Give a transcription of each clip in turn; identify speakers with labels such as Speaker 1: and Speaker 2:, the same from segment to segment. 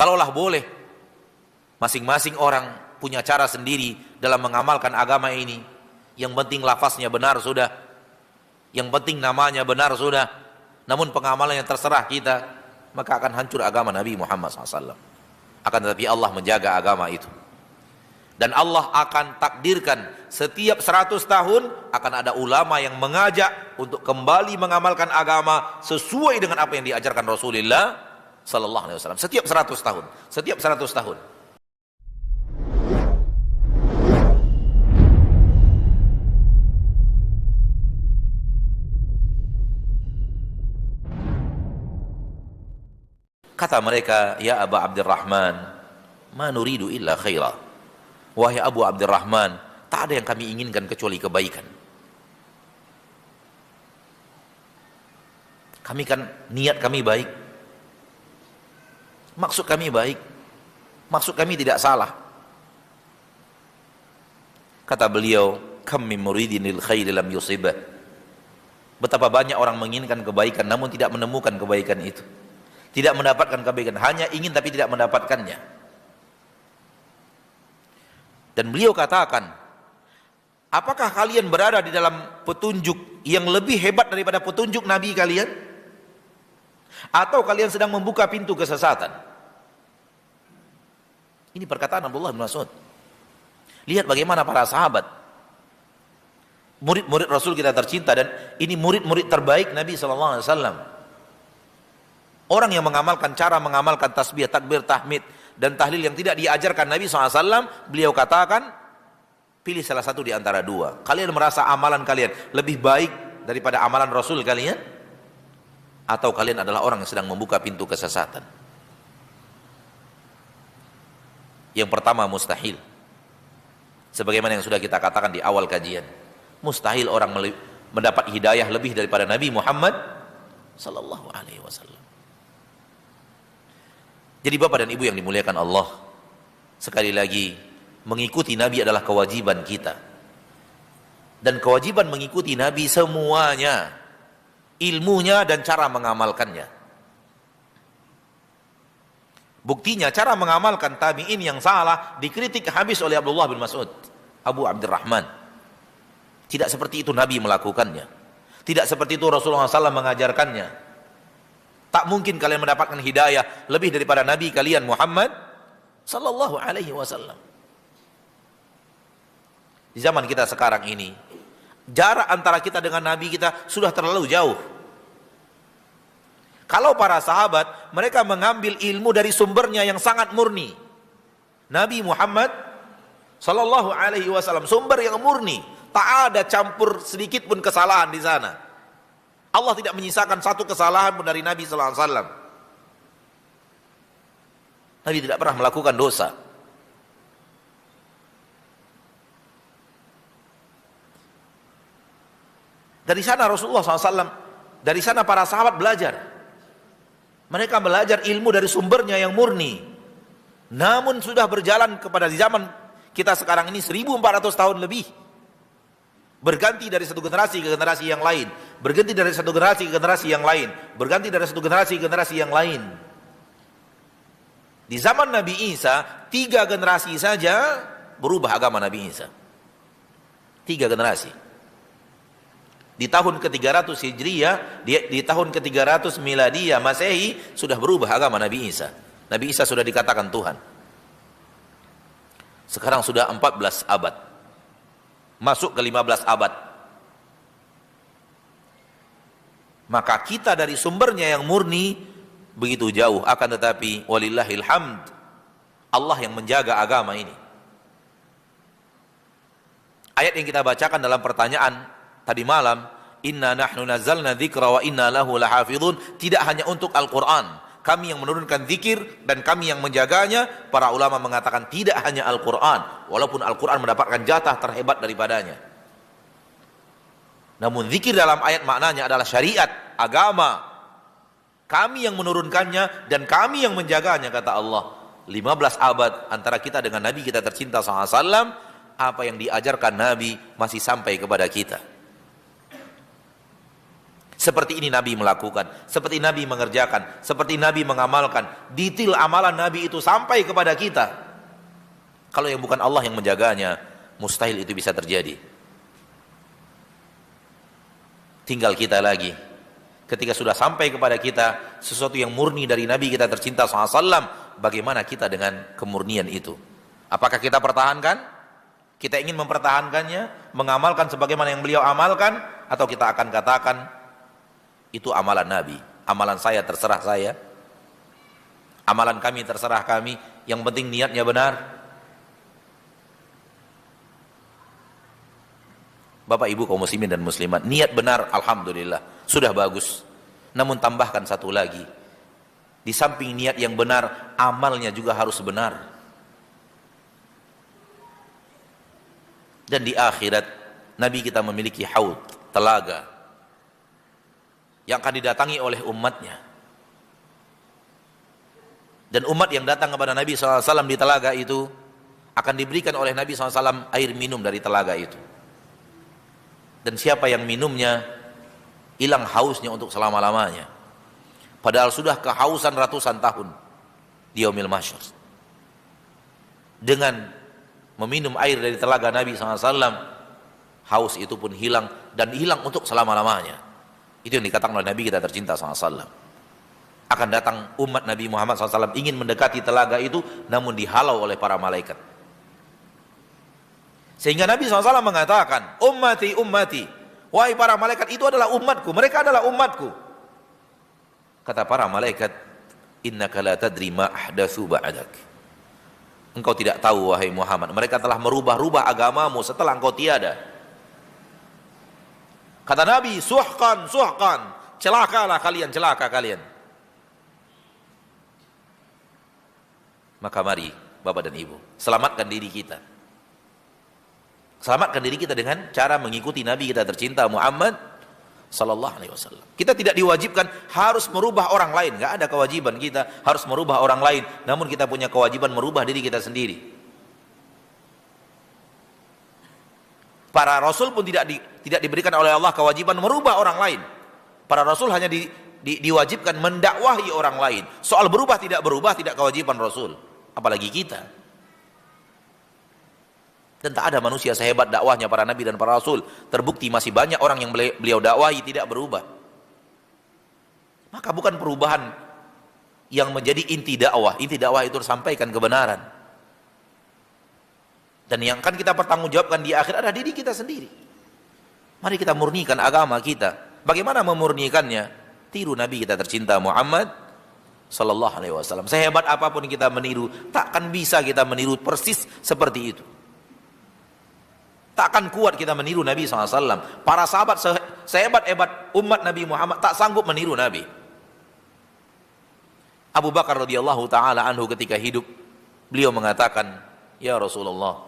Speaker 1: Kalaulah boleh, masing-masing orang punya cara sendiri dalam mengamalkan agama ini. Yang penting lafaznya benar sudah, yang penting namanya benar sudah, namun pengamalannya terserah kita, maka akan hancur agama Nabi Muhammad SAW. Akan tetapi Allah menjaga agama itu. Dan Allah akan takdirkan setiap 100 tahun akan ada ulama yang mengajak untuk kembali mengamalkan agama sesuai dengan apa yang diajarkan Rasulullah sallallahu alaihi wasallam. Setiap 100 tahun, setiap 100 tahun. Kata mereka, ya Aba Abdurrahman, ma nuridu illa khaira. Wahai Abu Abdurrahman, tak ada yang kami inginkan kecuali kebaikan. Kami kan, niat kami baik, maksud kami baik, maksud kami tidak salah. Kata beliau, kam min muridin lil khairi lam yusibah. Betapa banyak orang menginginkan kebaikan namun tidak menemukan kebaikan itu, tidak mendapatkan kebaikan, hanya ingin tapi tidak mendapatkannya. Dan beliau katakan, apakah kalian berada di dalam petunjuk yang lebih hebat daripada petunjuk Nabi kalian? Atau kalian sedang membuka pintu kesesatan? Ini perkataan Abdullah bin Mas'ud. Lihat bagaimana para sahabat, murid-murid Rasul kita tercinta, dan ini murid-murid terbaik Nabi SAW. Orang yang mengamalkan cara mengamalkan tasbih, takbir, tahmid, dan tahlil yang tidak diajarkan Nabi SAW, beliau katakan, pilih salah satu di antara dua. Kalian merasa amalan kalian lebih baik daripada amalan Rasul kalian? Atau kalian adalah orang yang sedang membuka pintu kesesatan? Yang pertama, mustahil. Sebagaimana yang sudah kita katakan di awal kajian, mustahil orang mendapat hidayah lebih daripada Nabi Muhammad sallallahu alaihi wasallam. Jadi Bapak dan Ibu yang dimuliakan Allah, sekali lagi, mengikuti Nabi adalah kewajiban kita. Dan kewajiban mengikuti Nabi semuanya, ilmunya dan cara mengamalkannya. Buktinya cara mengamalkan tabi'in yang salah dikritik habis oleh Abdullah bin Mas'ud, Abu Abdurrahman. Tidak seperti itu Nabi melakukannya, tidak seperti itu Rasulullah SAW mengajarkannya. Tak mungkin kalian mendapatkan hidayah lebih daripada Nabi kalian Muhammad sallallahu alaihi wasallam. Di zaman kita sekarang ini, jarak antara kita dengan Nabi kita sudah terlalu jauh. Kalau para sahabat, mereka mengambil ilmu dari sumbernya yang sangat murni. Nabi Muhammad sallallahu alaihi wasallam, sumber yang murni, tak ada campur sedikit pun kesalahan di sana. Allah tidak menyisakan satu kesalahan pun dari Nabi sallallahu alaihi wasallam. Nabi tidak pernah melakukan dosa. Dari sana Rasulullah SAW, dari sana para sahabat belajar. Mereka belajar ilmu dari sumbernya yang murni. Namun sudah berjalan kepada di zaman kita sekarang ini 1400 tahun lebih. Berganti dari satu generasi ke generasi yang lain, berganti dari satu generasi ke generasi yang lain, berganti dari satu generasi ke generasi yang lain. Di zaman Nabi Isa, 3 generasi saja berubah agama Nabi Isa. 3 generasi. Di tahun ke-300 Hijriyah, di tahun ke-300 Miladiyah Masehi sudah berubah agama Nabi Isa. Nabi Isa sudah dikatakan Tuhan. Sekarang sudah 14 abad. Masuk ke 15 abad. Maka kita dari sumbernya yang murni begitu jauh, akan tetapi walillahil hamd, Allah yang menjaga agama ini. Ayat yang kita bacakan dalam pertanyaan tadi malam, inna nahnu nazzalna dzikra wa inna lahu lahafizun, tidak hanya untuk Al-Qur'an. Kami yang menurunkan zikir dan kami yang menjaganya. Para ulama mengatakan tidak hanya Al-Quran, walaupun Al-Quran mendapatkan jatah terhebat daripadanya. Namun zikir dalam ayat maknanya adalah syariat, agama. Kami yang menurunkannya dan kami yang menjaganya, kata Allah. 15 abad antara kita dengan Nabi kita tercinta SAW, apa yang diajarkan Nabi masih sampai kepada kita. Seperti ini Nabi melakukan, seperti Nabi mengerjakan, seperti Nabi mengamalkan. Detail amalan Nabi itu sampai kepada kita. Kalau yang bukan Allah yang menjaganya, mustahil itu bisa terjadi. Tinggal kita lagi. Ketika sudah sampai kepada kita sesuatu yang murni dari Nabi kita tercinta SAW, bagaimana kita dengan kemurnian itu? Apakah kita pertahankan? Kita ingin mempertahankannya, mengamalkan sebagaimana yang beliau amalkan, atau kita akan katakan itu amalan Nabi, amalan saya terserah saya, amalan kami terserah kami, yang penting niatnya benar. Bapak Ibu kaum muslimin dan muslimat, niat benar alhamdulillah sudah bagus. Namun tambahkan satu lagi, di samping niat yang benar, amalnya juga harus benar. Dan di akhirat Nabi kita memiliki haud, telaga yang akan didatangi oleh umatnya. Dan umat yang datang kepada Nabi SAW di telaga itu akan diberikan oleh Nabi SAW air minum dari telaga itu. Dan siapa yang minumnya, hilang hausnya untuk selama-lamanya. Padahal sudah kehausan ratusan tahun di yaumil mahsyar. Dengan meminum air dari telaga Nabi SAW, haus itu pun hilang, dan hilang untuk selama-lamanya. Itu yang dikatakan oleh Nabi kita tercinta SAW. Akan datang umat Nabi Muhammad SAW ingin mendekati telaga itu, namun dihalau oleh para malaikat. Sehingga Nabi SAW mengatakan, ummati, ummati, wahai para malaikat, itu adalah umatku, mereka adalah umatku. Kata para malaikat, innaka la tadri ma ahdatsu ba'dak. Engkau tidak tahu wahai Muhammad, mereka telah merubah-rubah agamamu setelah engkau tiada. Kata Nabi, suhqan, suhqan, celakalah kalian, celaka kalian. Maka mari Bapak dan Ibu, selamatkan diri kita. Selamatkan diri kita dengan cara mengikuti Nabi kita tercinta Muhammad sallallahu alaihi wasallam. Kita tidak diwajibkan harus merubah orang lain, enggak ada kewajiban kita harus merubah orang lain, namun kita punya kewajiban merubah diri kita sendiri. Para rasul pun tidak diberikan oleh Allah kewajiban merubah orang lain. Para rasul hanya diwajibkan mendakwahi orang lain. Soal berubah tidak kewajiban rasul, apalagi kita. Dan tak ada manusia sehebat dakwahnya para nabi dan para rasul. Terbukti masih banyak orang yang beliau dakwahi tidak berubah. Maka bukan perubahan yang menjadi inti dakwah. Inti dakwah itu sampaikan kebenaran. Dan yang akan kita pertanggungjawabkan di akhir adalah diri kita sendiri. Mari kita murnikan agama kita. Bagaimana memurnikannya? Tiru Nabi kita tercinta Muhammad sallallahu alaihi wasallam. Sehebat apapun kita meniru, takkan bisa kita meniru persis seperti itu. Takkan kuat kita meniru Nabi SAW. Para sahabat sehebat-hebat umat Nabi Muhammad tak sanggup meniru Nabi. Abu Bakar radhiyallahu ta'ala anhu ketika hidup, beliau mengatakan, ya Rasulullah,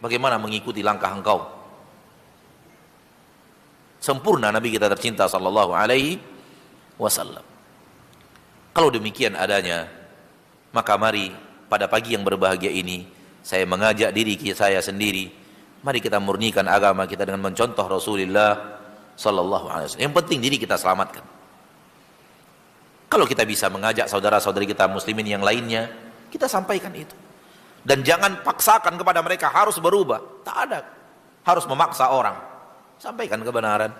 Speaker 1: bagaimana mengikuti langkah engkau? Sempurna Nabi kita tercinta sallallahu alaihi wasallam. Kalau demikian adanya, maka mari pada pagi yang berbahagia ini, saya mengajak diri saya sendiri, mari kita murnikan agama kita dengan mencontoh Rasulullah sallallahu alaihi wasallam. Yang penting diri kita selamatkan. Kalau kita bisa mengajak saudara-saudari kita muslimin yang lainnya, kita sampaikan itu. Dan jangan paksakan kepada mereka harus berubah. Tak ada harus memaksa orang. Sampaikan kebenaran.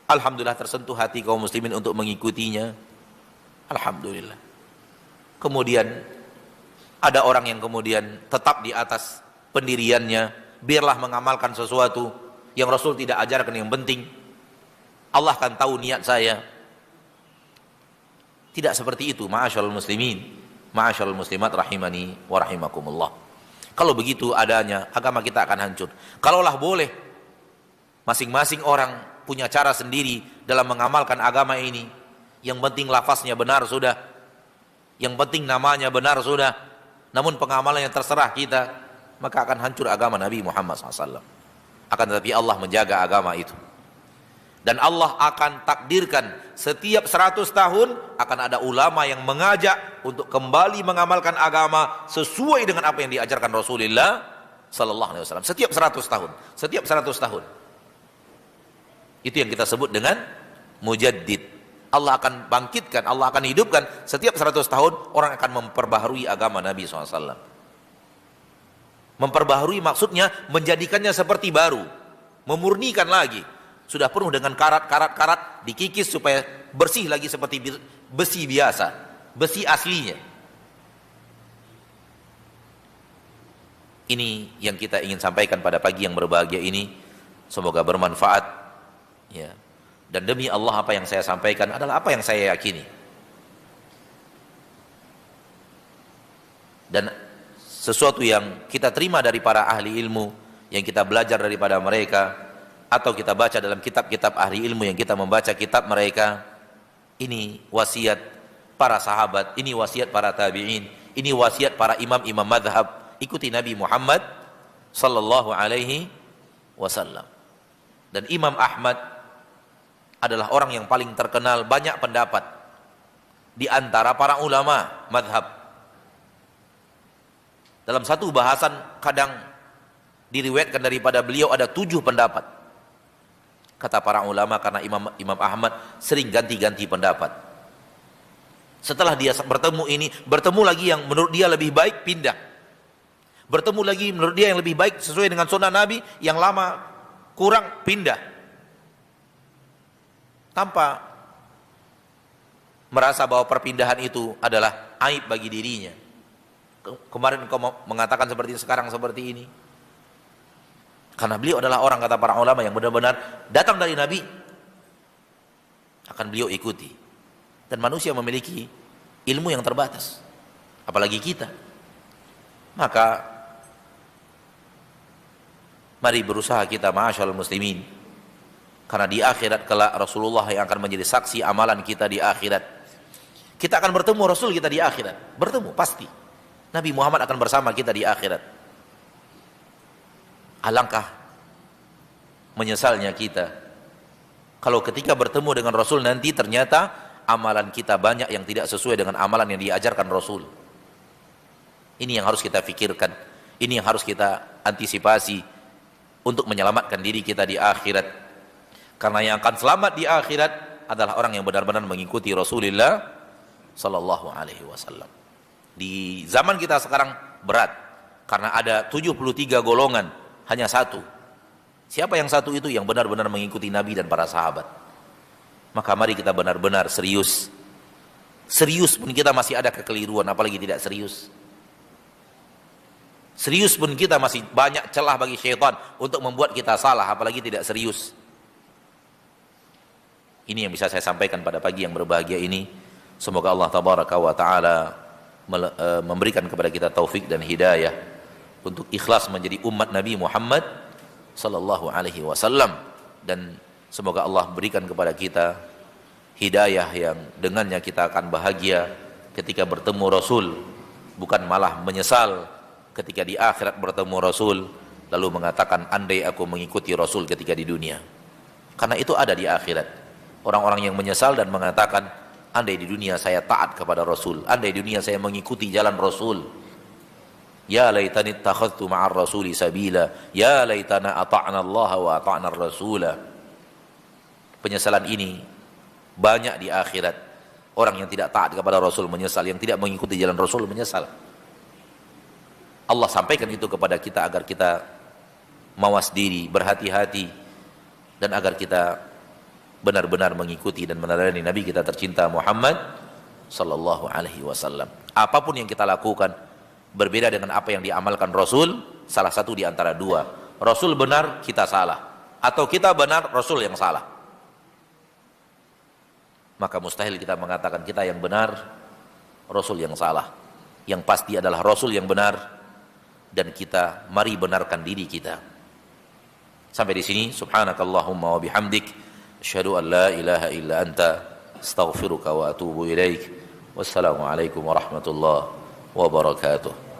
Speaker 1: Alhamdulillah tersentuh hati kaum muslimin untuk mengikutinya. Alhamdulillah. Kemudian ada orang yang kemudian tetap di atas pendiriannya, biarlah mengamalkan sesuatu yang Rasul tidak ajarkan, yang penting Allah akan tahu niat saya. Tidak seperti itu, ma'asyarul muslimin, ma'asyarul muslimat rahimani wa rahimakumullah. Kalau begitu adanya, agama kita akan hancur. Kalaulah boleh, masing-masing orang punya cara sendiri dalam mengamalkan agama ini, yang penting lafaznya benar sudah, yang penting namanya benar sudah, namun pengamalannya terserah kita, maka akan hancur agama Nabi Muhammad SAW. Akan tetapi Allah menjaga agama itu. Dan Allah akan takdirkan setiap 100 tahun akan ada ulama yang mengajak untuk kembali mengamalkan agama sesuai dengan apa yang diajarkan Rasulullah sallallahu alaihi wasallam. Setiap 100 tahun, setiap 100 tahun. Itu yang kita sebut dengan mujaddid. Allah akan bangkitkan, Allah akan hidupkan. Setiap 100 tahun orang akan memperbaharui agama Nabi SAW. Memperbaharui maksudnya menjadikannya seperti baru, memurnikan lagi. Sudah penuh dengan karat-karat, dikikis supaya bersih lagi seperti besi biasa, besi aslinya. Ini yang kita ingin sampaikan pada pagi yang berbahagia ini. Semoga bermanfaat, ya. Dan demi Allah, apa yang saya sampaikan adalah apa yang saya yakini. Dan sesuatu yang kita terima dari para ahli ilmu, yang kita belajar daripada mereka, atau kita baca dalam kitab-kitab ahli ilmu yang kita membaca kitab mereka, ini wasiat para sahabat, ini wasiat para tabi'in, ini wasiat para imam-imam madhab. Ikuti Nabi Muhammad sallallahu alaihi wasallam. Dan Imam Ahmad adalah orang yang paling terkenal, banyak pendapat di antara para ulama madhab. Dalam satu bahasan kadang diriwayatkan daripada beliau ada 7 pendapat. Kata para ulama, karena Imam Ahmad sering ganti-ganti pendapat. Setelah dia bertemu lagi yang menurut dia lebih baik, pindah. Bertemu lagi menurut dia yang lebih baik sesuai dengan sunnah Nabi, yang lama kurang, pindah. Tanpa merasa bahwa perpindahan itu adalah aib bagi dirinya. Kemarin kau mengatakan seperti ini, sekarang seperti ini. Karena beliau adalah orang, kata para ulama, yang benar-benar datang dari Nabi, akan beliau ikuti. Dan manusia memiliki ilmu yang terbatas, apalagi kita. Maka mari berusaha kita, ma'asyiral muslimin, karena di akhirat kelak Rasulullah yang akan menjadi saksi amalan kita di akhirat. Kita akan bertemu Rasul kita di akhirat, bertemu pasti. Nabi Muhammad akan bersama kita di akhirat. Alangkah menyesalnya kita kalau ketika bertemu dengan Rasul nanti ternyata amalan kita banyak yang tidak sesuai dengan amalan yang diajarkan Rasul. Ini yang harus kita pikirkan, ini yang harus kita antisipasi untuk menyelamatkan diri kita di akhirat. Karena yang akan selamat di akhirat adalah orang yang benar-benar mengikuti Rasulullah sallallahu alaihi wasallam. Di zaman kita sekarang berat karena ada 73 golongan, hanya satu. Siapa yang satu itu? Yang benar-benar mengikuti Nabi dan para sahabat. Maka mari kita benar-benar serius. Serius pun kita masih ada kekeliruan, apalagi tidak serius. Serius pun kita masih banyak celah bagi syaitan untuk membuat kita salah, apalagi tidak serius. Ini yang bisa saya sampaikan pada pagi yang berbahagia ini. Semoga Allah tabaraka wa ta'ala memberikan kepada kita taufik dan hidayah untuk ikhlas menjadi umat Nabi Muhammad sallallahu alaihi wasallam, dan semoga Allah berikan kepada kita hidayah yang dengannya kita akan bahagia ketika bertemu Rasul, bukan malah menyesal ketika di akhirat bertemu Rasul lalu mengatakan andai aku mengikuti Rasul ketika di dunia. Karena itu ada di akhirat. Orang-orang yang menyesal dan mengatakan, andai di dunia saya taat kepada Rasul, andai di dunia saya mengikuti jalan Rasul. Ya laitani ittakhadhtu ma'ar rasuli sabila, ya laitana ata'na Allah wa ata'na ar-rasula. Penyesalan ini banyak di akhirat. Orang yang tidak taat kepada Rasul menyesal, yang tidak mengikuti jalan Rasul menyesal. Allah sampaikan itu kepada kita agar kita mawas diri, berhati-hati, dan agar kita benar-benar mengikuti dan meneladani Nabi kita tercinta Muhammad sallallahu alaihi wasallam. Apapun yang kita lakukan berbeda dengan apa yang diamalkan Rasul, salah satu di antara dua. Rasul benar, kita salah, atau kita benar, Rasul yang salah. Maka mustahil kita mengatakan kita yang benar, Rasul yang salah. Yang pasti adalah Rasul yang benar, dan kita mari benarkan diri kita. Sampai di sini, subhanakallahumma wa bihamdik, asyhadu an la ilaha illa anta, astaghfiruka wa atubu ilaik. Wassalamualaikum warahmatullahi wabarakatuh.